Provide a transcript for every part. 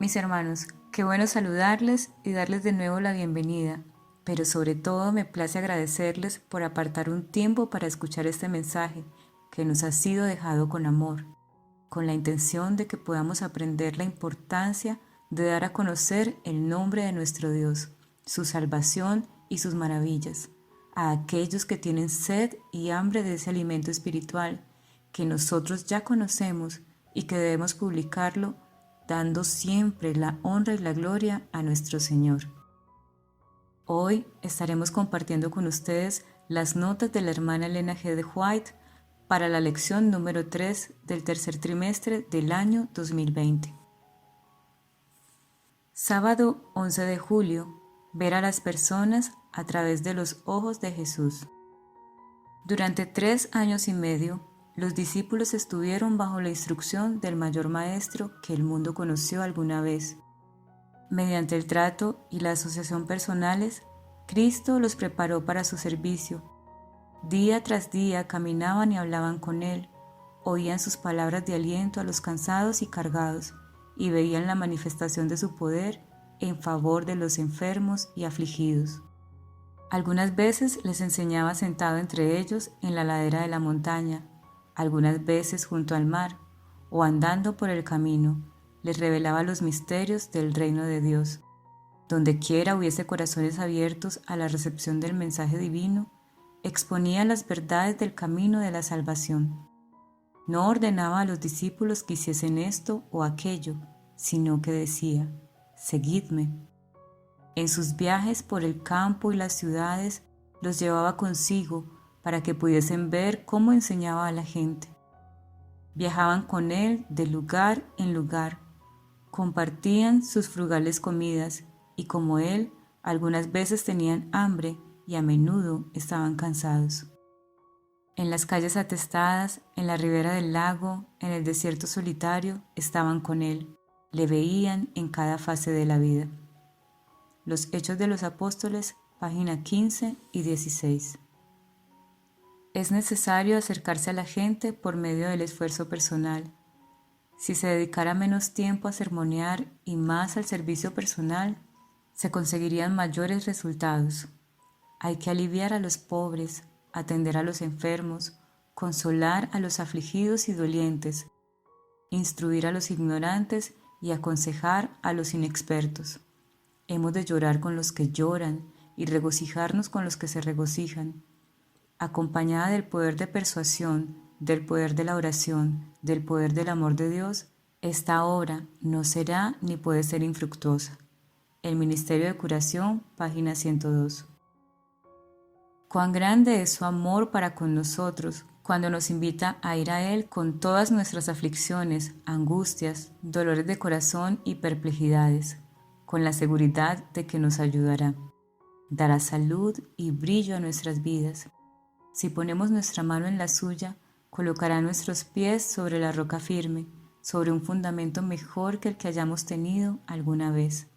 Mis hermanos, qué bueno saludarles y darles de nuevo la bienvenida, pero sobre todo me place agradecerles por apartar un tiempo para escuchar este mensaje que nos ha sido dejado con amor, con la intención de que podamos aprender la importancia de dar a conocer el nombre de nuestro Dios, su salvación y sus maravillas, a aquellos que tienen sed y hambre de ese alimento espiritual que nosotros ya conocemos y que debemos publicarlo dando siempre la honra y la gloria a nuestro Señor. Hoy estaremos compartiendo con ustedes las notas de la hermana Elena G. de White para la lección número 3 del tercer trimestre del año 2020. Sábado 11 de julio. Ver a las personas a través de los ojos de Jesús. Durante 3 años y medio, los discípulos estuvieron bajo la instrucción del mayor maestro que el mundo conoció alguna vez. Mediante el trato y la asociación personales, Cristo los preparó para su servicio. Día tras día caminaban y hablaban con Él, oían sus palabras de aliento a los cansados y cargados, y veían la manifestación de su poder en favor de los enfermos y afligidos. Algunas veces les enseñaba sentado entre ellos en la ladera de la montaña, algunas veces junto al mar o andando por el camino, les revelaba los misterios del reino de Dios. Donde quiera hubiese corazones abiertos a la recepción del mensaje divino, exponía las verdades del camino de la salvación. No ordenaba a los discípulos que hiciesen esto o aquello, sino que decía: «Seguidme». En sus viajes por el campo y las ciudades, los llevaba consigo para que pudiesen ver cómo enseñaba a la gente. Viajaban con él de lugar en lugar, compartían sus frugales comidas y como él, algunas veces tenían hambre y a menudo estaban cansados. En las calles atestadas, en la ribera del lago, en el desierto solitario, estaban con él, le veían en cada fase de la vida. Los Hechos de los Apóstoles, página 15 y 16. Es necesario acercarse a la gente por medio del esfuerzo personal. Si se dedicara menos tiempo a sermonear y más al servicio personal, se conseguirían mayores resultados. Hay que aliviar a los pobres, atender a los enfermos, consolar a los afligidos y dolientes, instruir a los ignorantes y aconsejar a los inexpertos. Hemos de llorar con los que lloran y regocijarnos con los que se regocijan. Acompañada del poder de persuasión, del poder de la oración, del poder del amor de Dios, esta obra no será ni puede ser infructuosa. El Ministerio de Curación, página 102. Cuán grande es su amor para con nosotros cuando nos invita a ir a Él con todas nuestras aflicciones, angustias, dolores de corazón y perplejidades, con la seguridad de que nos ayudará. Dará salud y brillo a nuestras vidas. Si ponemos nuestra mano en la suya, colocará nuestros pies sobre la roca firme, sobre un fundamento mejor que el que hayamos tenido alguna vez.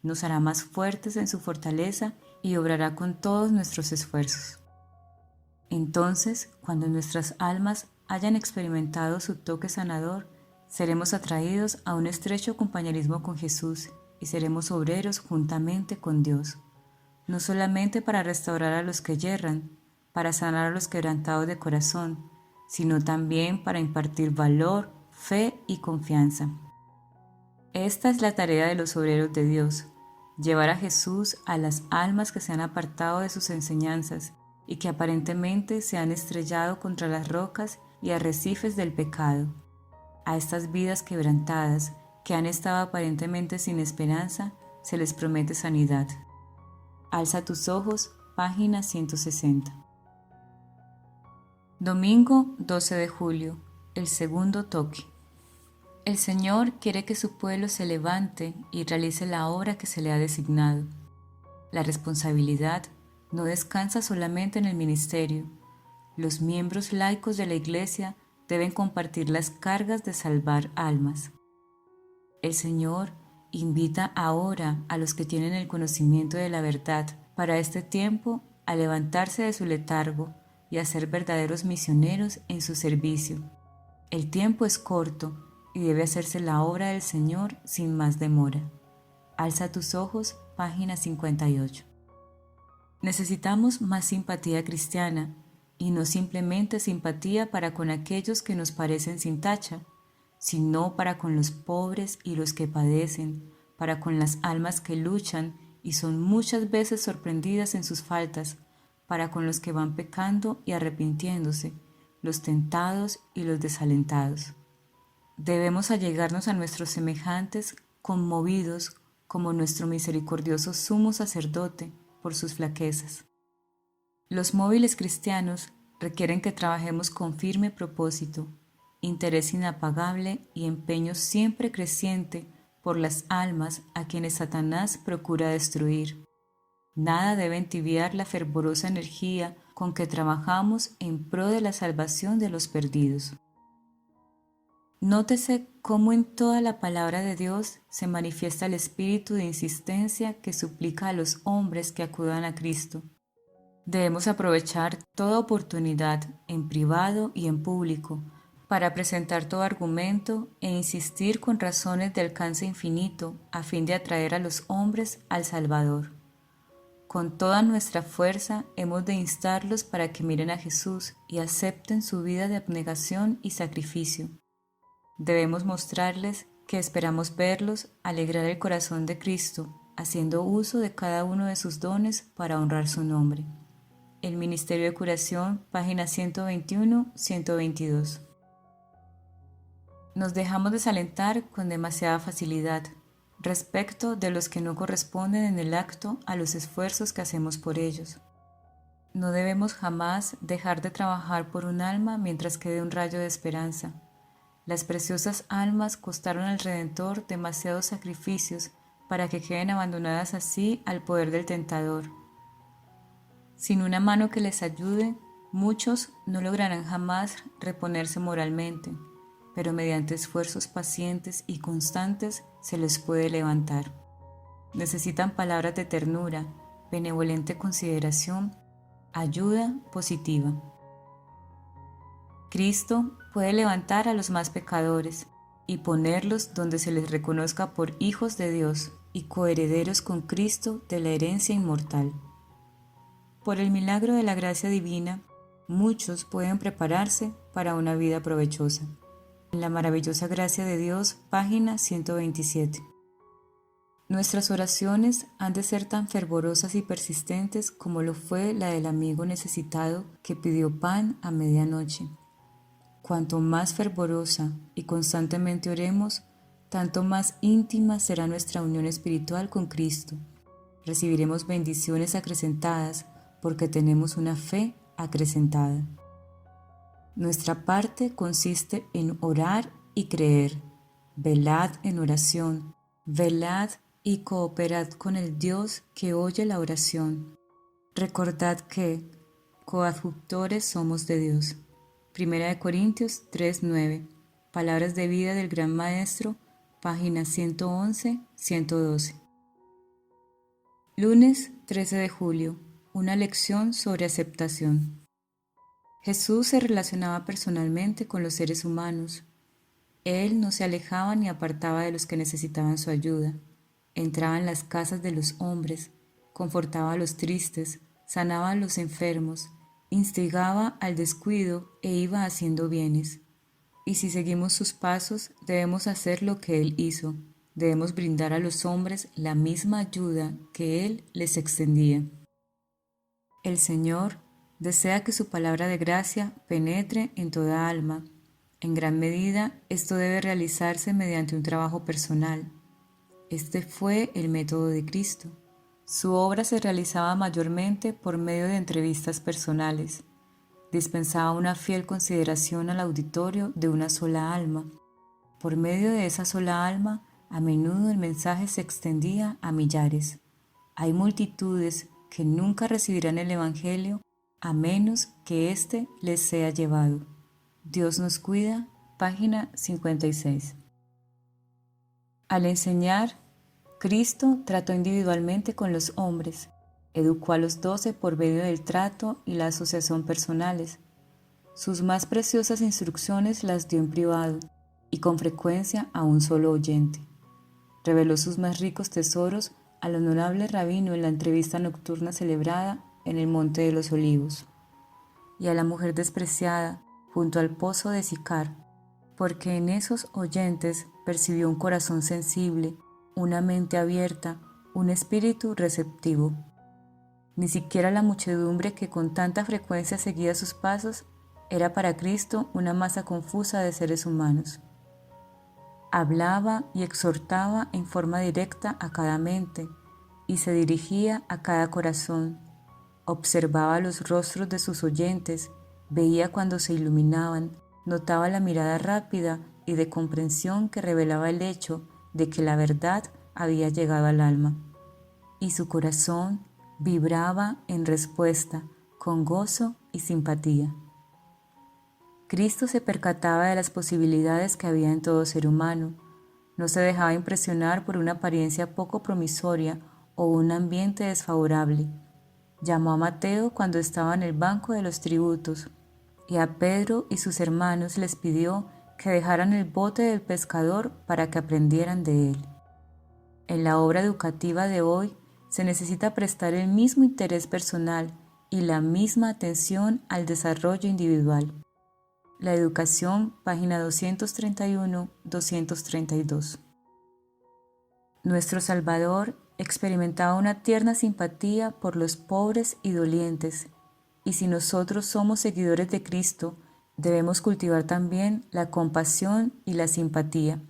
Nos hará más fuertes en su fortaleza y obrará con todos nuestros esfuerzos. Entonces, cuando nuestras almas hayan experimentado su toque sanador, seremos atraídos a un estrecho compañerismo con Jesús y seremos obreros juntamente con Dios, no solamente para restaurar a los que yerran, para sanar a los quebrantados de corazón, sino también para impartir valor, fe y confianza. Esta es la tarea de los obreros de Dios, llevar a Jesús a las almas que se han apartado de sus enseñanzas y que aparentemente se han estrellado contra las rocas y arrecifes del pecado. A estas vidas quebrantadas, que han estado aparentemente sin esperanza, se les promete sanidad. Alza tus ojos, página 160. Domingo 12 de julio, el segundo toque. El Señor quiere que su pueblo se levante y realice la obra que se le ha designado. La responsabilidad no descansa solamente en el ministerio. Los miembros laicos de la Iglesia deben compartir las cargas de salvar almas. El Señor invita ahora a los que tienen el conocimiento de la verdad para este tiempo a levantarse de su letargo y a ser verdaderos misioneros en su servicio. El tiempo es corto, y debe hacerse la obra del Señor sin más demora. Alza tus ojos, página 58. Necesitamos más simpatía cristiana, y no simplemente simpatía para con aquellos que nos parecen sin tacha, sino para con los pobres y los que padecen, para con las almas que luchan y son muchas veces sorprendidas en sus faltas, para con los que van pecando y arrepintiéndose, los tentados y los desalentados. Debemos allegarnos a nuestros semejantes conmovidos como nuestro misericordioso sumo sacerdote por sus flaquezas. Los móviles cristianos requieren que trabajemos con firme propósito, interés inapagable y empeño siempre creciente por las almas a quienes Satanás procura destruir. Nada debe entibiar la fervorosa energía con que trabajamos en pro de la salvación de los perdidos. Nótese cómo en toda la palabra de Dios se manifiesta el espíritu de insistencia que suplica a los hombres que acudan a Cristo. Debemos aprovechar toda oportunidad, en privado y en público, para presentar todo argumento e insistir con razones de alcance infinito a fin de atraer a los hombres al Salvador. Con toda nuestra fuerza hemos de instarlos para que miren a Jesús y acepten su vida de abnegación y sacrificio. Debemos mostrarles que esperamos verlos alegrar el corazón de Cristo, haciendo uso de cada uno de sus dones para honrar su nombre. El Ministerio de Curación, páginas 121-122. Nos dejamos desalentar con demasiada facilidad respecto de los que no corresponden en el acto a los esfuerzos que hacemos por ellos. No debemos jamás dejar de trabajar por un alma mientras quede un rayo de esperanza. Las preciosas almas costaron al Redentor demasiados sacrificios para que queden abandonadas así al poder del tentador. Sin una mano que les ayude, muchos no lograrán jamás reponerse moralmente, pero mediante esfuerzos pacientes y constantes se les puede levantar. Necesitan palabras de ternura, benevolente consideración, ayuda positiva. Cristo puede levantar a los más pecadores y ponerlos donde se les reconozca por hijos de Dios y coherederos con Cristo de la herencia inmortal. Por el milagro de la gracia divina, muchos pueden prepararse para una vida provechosa. En la maravillosa gracia de Dios, página 127. Nuestras oraciones han de ser tan fervorosas y persistentes como lo fue la del amigo necesitado que pidió pan a medianoche. Cuanto más fervorosa y constantemente oremos, tanto más íntima será nuestra unión espiritual con Cristo. Recibiremos bendiciones acrecentadas porque tenemos una fe acrecentada. Nuestra parte consiste en orar y creer. Velad en oración, velad y cooperad con el Dios que oye la oración. Recordad que coadjutores somos de Dios. 1 Corintios 3:9. Palabras de vida del Gran Maestro, páginas 111-112. Lunes 13 de julio. Una lección sobre aceptación. Jesús se relacionaba personalmente con los seres humanos. Él no se alejaba ni apartaba de los que necesitaban su ayuda. Entraba en las casas de los hombres, confortaba a los tristes, sanaba a los enfermos, instigaba al descuido e iba haciendo bienes. Y si seguimos sus pasos, debemos hacer lo que Él hizo. Debemos brindar a los hombres la misma ayuda que Él les extendía. El Señor desea que su palabra de gracia penetre en toda alma. En gran medida, esto debe realizarse mediante un trabajo personal. Este fue el método de Cristo. Su obra se realizaba mayormente por medio de entrevistas personales. Dispensaba una fiel consideración al auditorio de una sola alma. Por medio de esa sola alma, a menudo el mensaje se extendía a millares. Hay multitudes que nunca recibirán el Evangelio a menos que éste les sea llevado. Dios nos cuida, página 56. Al enseñar, Cristo trató individualmente con los hombres, educó a los 12 por medio del trato y la asociación personales. Sus más preciosas instrucciones las dio en privado. y con frecuencia a un solo oyente. Reveló sus más ricos tesoros al honorable rabino en la entrevista nocturna celebrada en el Monte de los Olivos, y a la mujer despreciada junto al pozo de Sicar, porque en esos oyentes percibió un corazón sensible, una mente abierta, un espíritu receptivo. Ni siquiera la muchedumbre que con tanta frecuencia seguía sus pasos era para Cristo una masa confusa de seres humanos. Hablaba y exhortaba en forma directa a cada mente y se dirigía a cada corazón. Observaba los rostros de sus oyentes, veía cuando se iluminaban, notaba la mirada rápida y de comprensión que revelaba el hecho de que la verdad había llegado al alma. Y su corazón vibraba en respuesta, con gozo y simpatía. Cristo se percataba de las posibilidades que había en todo ser humano. No se dejaba impresionar por una apariencia poco promisoria o un ambiente desfavorable. Llamó a Mateo cuando estaba en el banco de los tributos, y a Pedro y sus hermanos les pidió que dejaran el bote del pescador para que aprendieran de él. En la obra educativa de hoy se necesita prestar el mismo interés personal y la misma atención al desarrollo individual. La educación, página 231-232. Nuestro Salvador experimentaba una tierna simpatía por los pobres y dolientes, y si nosotros somos seguidores de Cristo, debemos cultivar también la compasión y la simpatía.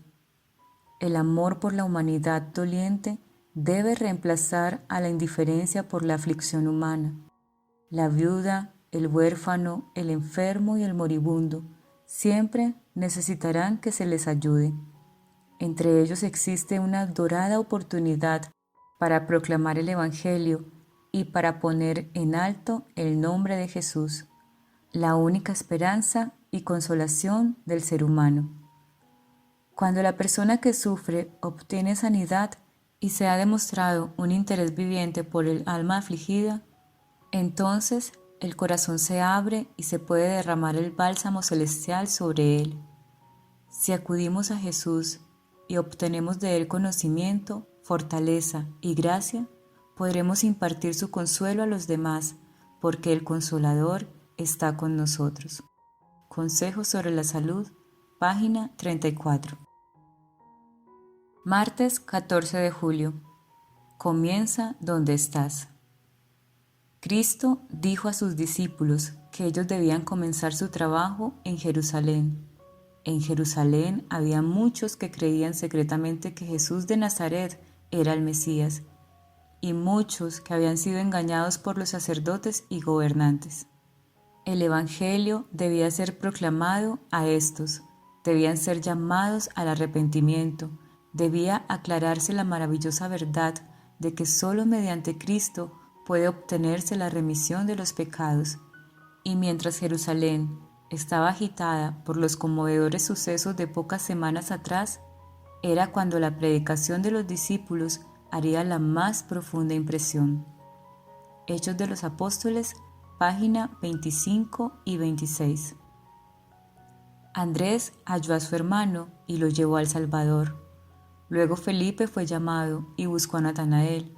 El amor por la humanidad doliente debe reemplazar a la indiferencia por la aflicción humana. La viuda, el huérfano, el enfermo y el moribundo siempre necesitarán que se les ayude. Entre ellos existe una dorada oportunidad para proclamar el Evangelio y para poner en alto el nombre de Jesús, la única esperanza y consolación del ser humano. Cuando la persona que sufre obtiene sanidad y se ha demostrado un interés viviente por el alma afligida, entonces el corazón se abre y se puede derramar el bálsamo celestial sobre él. Si acudimos a Jesús y obtenemos de él conocimiento, fortaleza y gracia, podremos impartir su consuelo a los demás, porque el Consolador está con nosotros. Consejos sobre la salud, página 34. Martes 14 de julio. Comienza donde estás. Cristo dijo a sus discípulos que ellos debían comenzar su trabajo en Jerusalén. En Jerusalén había muchos que creían secretamente que Jesús de Nazaret era el Mesías, y muchos que habían sido engañados por los sacerdotes y gobernantes. El Evangelio debía ser proclamado a estos, debían ser llamados al arrepentimiento, debía aclararse la maravillosa verdad de que solo mediante Cristo puede obtenerse la remisión de los pecados. Y mientras Jerusalén estaba agitada por los conmovedores sucesos de pocas semanas atrás, era cuando la predicación de los discípulos haría la más profunda impresión. Hechos de los Apóstoles, página 25 y 26. Andrés halló a su hermano y lo llevó al Salvador. Luego Felipe fue llamado y buscó a Natanael.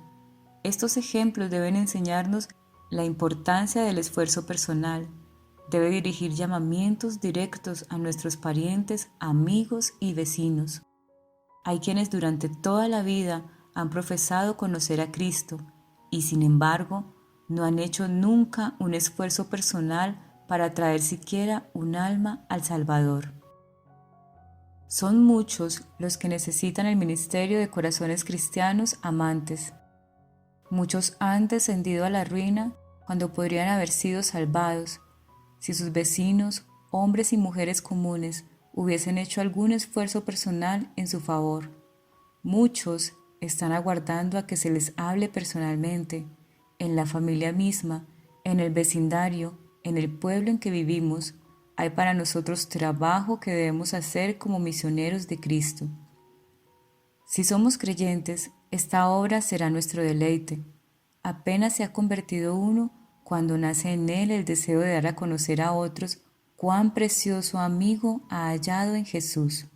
Estos ejemplos deben enseñarnos la importancia del esfuerzo personal. Debe dirigir llamamientos directos a nuestros parientes, amigos y vecinos. Hay quienes durante toda la vida han profesado conocer a Cristo y, sin embargo, no han hecho nunca un esfuerzo personal para traer siquiera un alma al Salvador. Son muchos los que necesitan el ministerio de corazones cristianos amantes. Muchos han descendido a la ruina cuando podrían haber sido salvados, si sus vecinos, hombres y mujeres comunes, hubiesen hecho algún esfuerzo personal en su favor. Muchos están aguardando a que se les hable personalmente, en la familia misma, en el vecindario, en el pueblo en que vivimos. Hay para nosotros trabajo que debemos hacer como misioneros de Cristo. Si somos creyentes, esta obra será nuestro deleite. Apenas se ha convertido uno cuando nace en él el deseo de dar a conocer a otros cuán precioso amigo ha hallado en Jesús.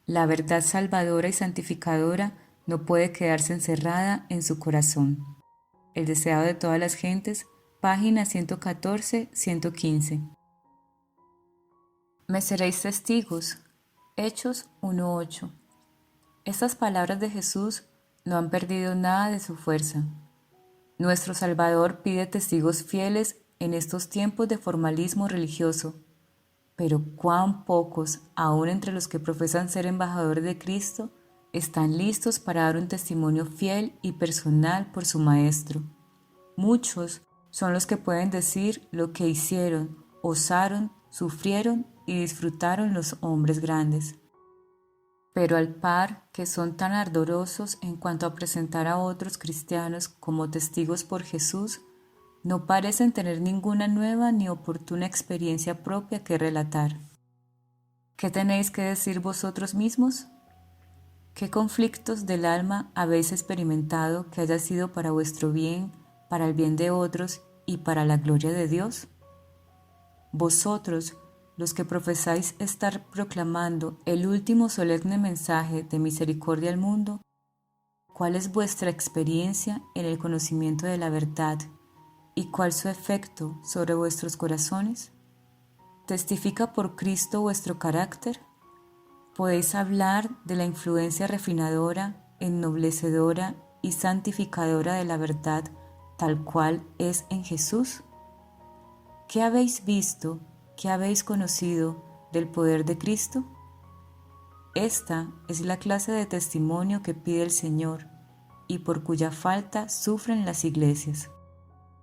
La verdad salvadora y santificadora no puede quedarse encerrada en su corazón. El deseado de todas las gentes, página 114-115. Me seréis testigos. Hechos 1:8. Estas palabras de Jesús no han perdido nada de su fuerza. Nuestro Salvador pide testigos fieles en estos tiempos de formalismo religioso, pero cuán pocos, aun entre los que profesan ser embajadores de Cristo, están listos para dar un testimonio fiel y personal por su Maestro. Muchos son los que pueden decir lo que hicieron, osaron, sufrieron y disfrutaron los hombres grandes. Pero al par que son tan ardorosos en cuanto a presentar a otros cristianos como testigos por Jesús, no parecen tener ninguna nueva ni oportuna experiencia propia que relatar. ¿Qué tenéis que decir vosotros mismos? ¿Qué conflictos del alma habéis experimentado que haya sido para vuestro bien, para el bien de otros y para la gloria de Dios? Vosotros, los que profesáis estar proclamando el último solemne mensaje de misericordia al mundo, ¿cuál es vuestra experiencia en el conocimiento de la verdad y cuál su efecto sobre vuestros corazones? ¿Testifica por Cristo vuestro carácter? ¿Podéis hablar de la influencia refinadora, ennoblecedora y santificadora de la verdad tal cual es en Jesús? ¿Qué habéis visto, qué habéis conocido del poder de Cristo? Esta es la clase de testimonio que pide el Señor y por cuya falta sufren las iglesias.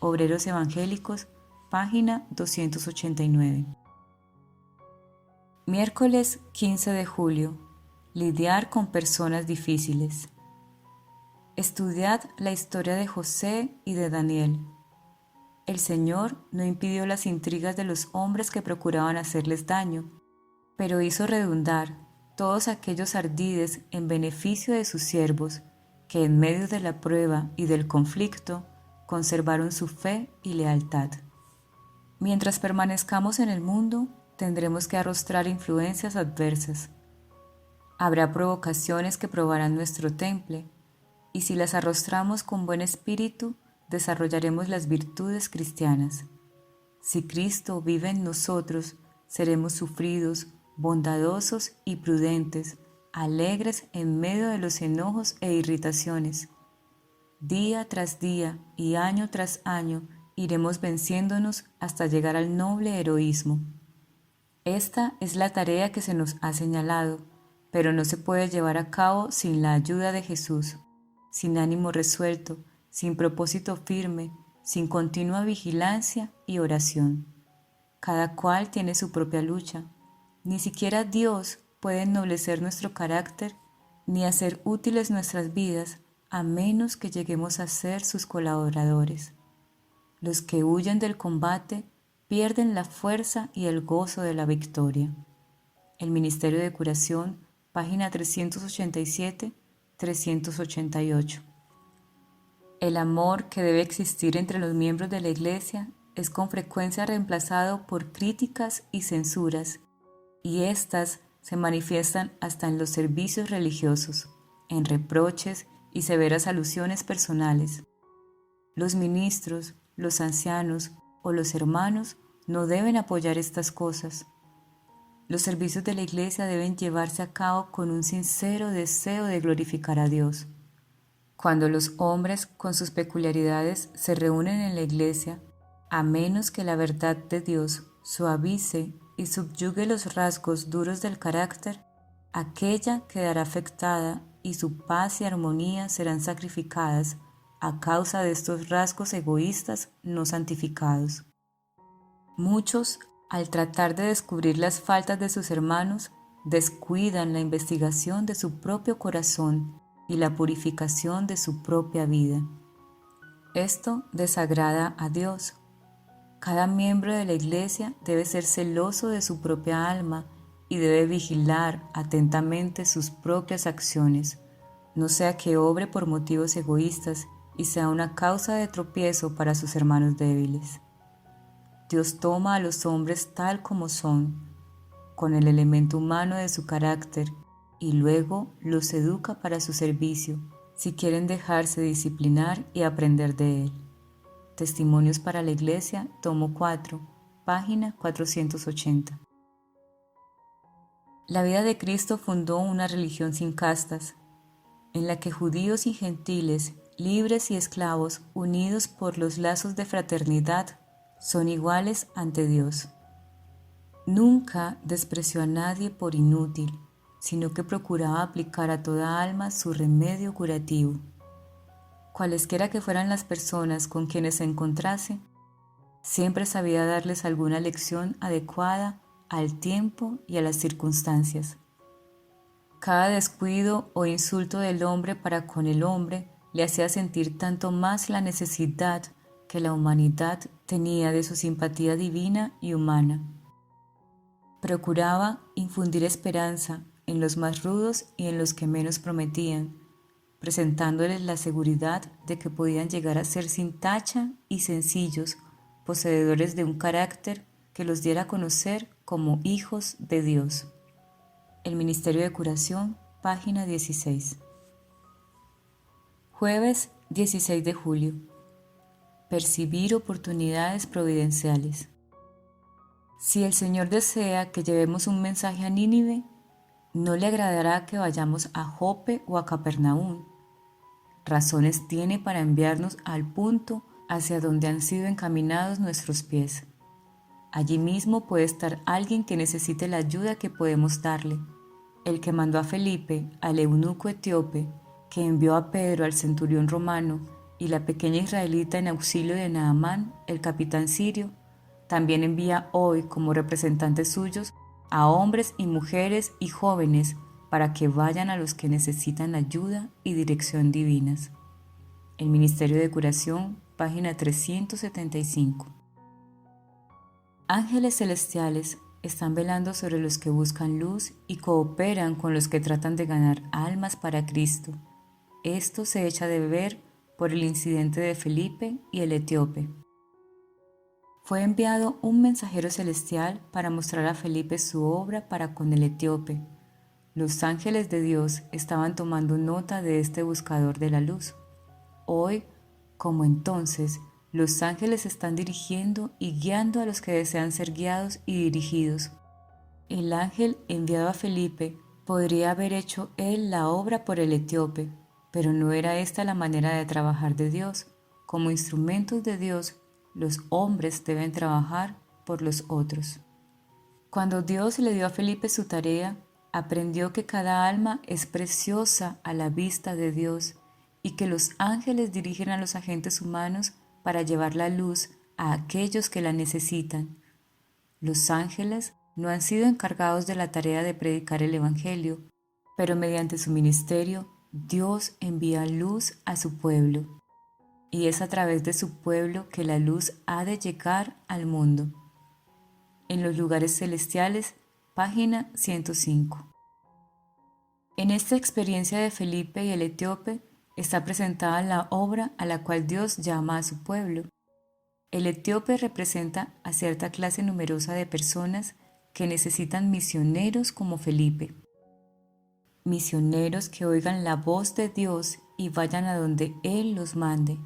Obreros Evangélicos, página 289. Miércoles 15 de julio. Lidiar con personas difíciles. Estudiad la historia de José y de Daniel. El Señor no impidió las intrigas de los hombres que procuraban hacerles daño, pero hizo redundar todos aquellos ardides en beneficio de sus siervos, que en medio de la prueba y del conflicto conservaron su fe y lealtad. Mientras permanezcamos en el mundo, tendremos que arrostrar influencias adversas. Habrá provocaciones que probarán nuestro temple, y si las arrostramos con buen espíritu, desarrollaremos las virtudes cristianas. Si Cristo vive en nosotros, seremos sufridos, bondadosos y prudentes, alegres en medio de los enojos e irritaciones. Día tras día y año tras año iremos venciéndonos hasta llegar al noble heroísmo. Esta es la tarea que se nos ha señalado, pero no se puede llevar a cabo sin la ayuda de Jesús, sin ánimo resuelto, sin propósito firme, sin continua vigilancia y oración. Cada cual tiene su propia lucha. Ni siquiera Dios puede ennoblecer nuestro carácter ni hacer útiles nuestras vidas a menos que lleguemos a ser sus colaboradores. Los que huyen del combate pierden la fuerza y el gozo de la victoria. El Ministerio de Curación, página 387-388. El amor que debe existir entre los miembros de la Iglesia es con frecuencia reemplazado por críticas y censuras, y éstas se manifiestan hasta en los servicios religiosos, en reproches y severas alusiones personales. Los ministros, los ancianos o los hermanos no deben apoyar estas cosas. Los servicios de la Iglesia deben llevarse a cabo con un sincero deseo de glorificar a Dios. Cuando los hombres con sus peculiaridades se reúnen en la Iglesia, a menos que la verdad de Dios suavice y subyugue los rasgos duros del carácter, aquella quedará afectada y su paz y armonía serán sacrificadas a causa de estos rasgos egoístas no santificados. Muchos, al tratar de descubrir las faltas de sus hermanos, descuidan la investigación de su propio corazón y la purificación de su propia vida. Esto desagrada a Dios. Cada miembro de la Iglesia debe ser celoso de su propia alma y debe vigilar atentamente sus propias acciones, no sea que obre por motivos egoístas y sea una causa de tropiezo para sus hermanos débiles. Dios toma a los hombres tal como son, con el elemento humano de su carácter, y luego los educa para su servicio, si quieren dejarse disciplinar y aprender de él. Testimonios para la Iglesia, tomo 4, página 480. La vida de Cristo fundó una religión sin castas, en la que judíos y gentiles, libres y esclavos, unidos por los lazos de fraternidad, son iguales ante Dios. Nunca despreció a nadie por inútil, sino que procuraba aplicar a toda alma su remedio curativo. Cualesquiera que fueran las personas con quienes se encontrase, siempre sabía darles alguna lección adecuada al tiempo y a las circunstancias. Cada descuido o insulto del hombre para con el hombre le hacía sentir tanto más la necesidad que la humanidad tenía de su simpatía divina y humana. Procuraba infundir esperanza en los más rudos y en los que menos prometían, presentándoles la seguridad de que podían llegar a ser sin tacha y sencillos, poseedores de un carácter que los diera a conocer como hijos de Dios. El Ministerio de Curación, página 16. Jueves 16 de julio. Percibir oportunidades providenciales. Si el Señor desea que llevemos un mensaje a Nínive, no le agradará que vayamos a Jope o a Capernaum. Razones tiene para enviarnos al punto hacia donde han sido encaminados nuestros pies. Allí mismo puede estar alguien que necesite la ayuda que podemos darle. El que mandó a Felipe, al eunuco etíope, que envió a Pedro al centurión romano y la pequeña israelita en auxilio de Naamán, el capitán sirio, también envía hoy como representantes suyos a hombres y mujeres y jóvenes para que vayan a los que necesitan ayuda y dirección divinas. El Ministerio de Curación, página 375. Ángeles celestiales están velando sobre los que buscan luz y cooperan con los que tratan de ganar almas para Cristo. Esto se echa de ver por el incidente de Felipe y el etíope. Fue enviado un mensajero celestial para mostrar a Felipe su obra para con el etíope. Los ángeles de Dios estaban tomando nota de este buscador de la luz. Hoy, como entonces, los ángeles están dirigiendo y guiando a los que desean ser guiados y dirigidos. El ángel enviado a Felipe podría haber hecho él la obra por el etíope, pero no era esta la manera de trabajar de Dios. Como instrumentos de Dios, los hombres deben trabajar por los otros. Cuando Dios le dio a Felipe su tarea, aprendió que cada alma es preciosa a la vista de Dios y que los ángeles dirigen a los agentes humanos para llevar la luz a aquellos que la necesitan. Los ángeles no han sido encargados de la tarea de predicar el Evangelio, pero mediante su ministerio, Dios envía luz a su pueblo. Y es a través de su pueblo que la luz ha de llegar al mundo. En los lugares celestiales, página 105. En esta experiencia de Felipe y el etíope está presentada la obra a la cual Dios llama a su pueblo. El etíope representa a cierta clase numerosa de personas que necesitan misioneros como Felipe. Misioneros que oigan la voz de Dios y vayan a donde Él los mande.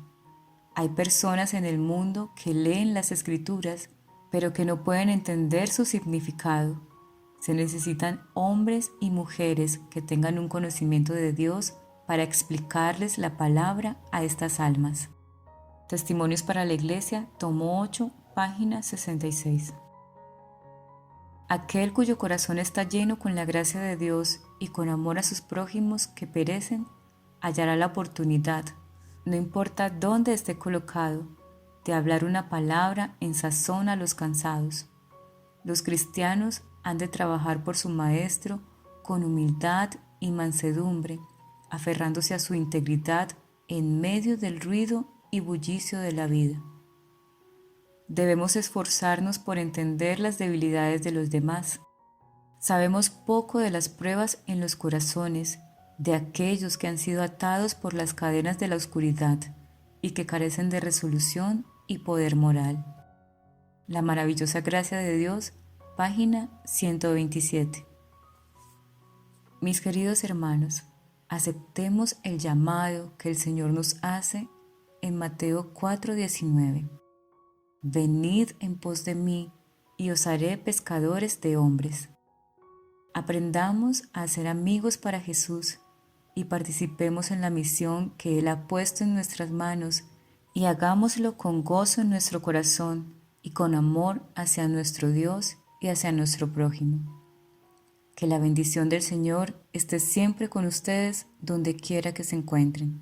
Hay personas en el mundo que leen las Escrituras, pero que no pueden entender su significado. Se necesitan hombres y mujeres que tengan un conocimiento de Dios para explicarles la palabra a estas almas. Testimonios para la Iglesia, tomo 8, página 66. Aquel cuyo corazón está lleno con la gracia de Dios y con amor a sus prójimos que perecen, hallará la oportunidad, no importa dónde esté colocado, de hablar una palabra en sazón a los cansados. Los cristianos han de trabajar por su Maestro con humildad y mansedumbre, aferrándose a su integridad en medio del ruido y bullicio de la vida. Debemos esforzarnos por entender las debilidades de los demás. Sabemos poco de las pruebas en los corazones de aquellos que han sido atados por las cadenas de la oscuridad y que carecen de resolución y poder moral. La maravillosa gracia de Dios, página 127. Mis queridos hermanos, aceptemos el llamado que el Señor nos hace en Mateo 4:19. Venid en pos de mí y os haré pescadores de hombres. Aprendamos a ser amigos para Jesús y participemos en la misión que Él ha puesto en nuestras manos y hagámoslo con gozo en nuestro corazón y con amor hacia nuestro Dios y hacia nuestro prójimo. Que la bendición del Señor esté siempre con ustedes donde quiera que se encuentren.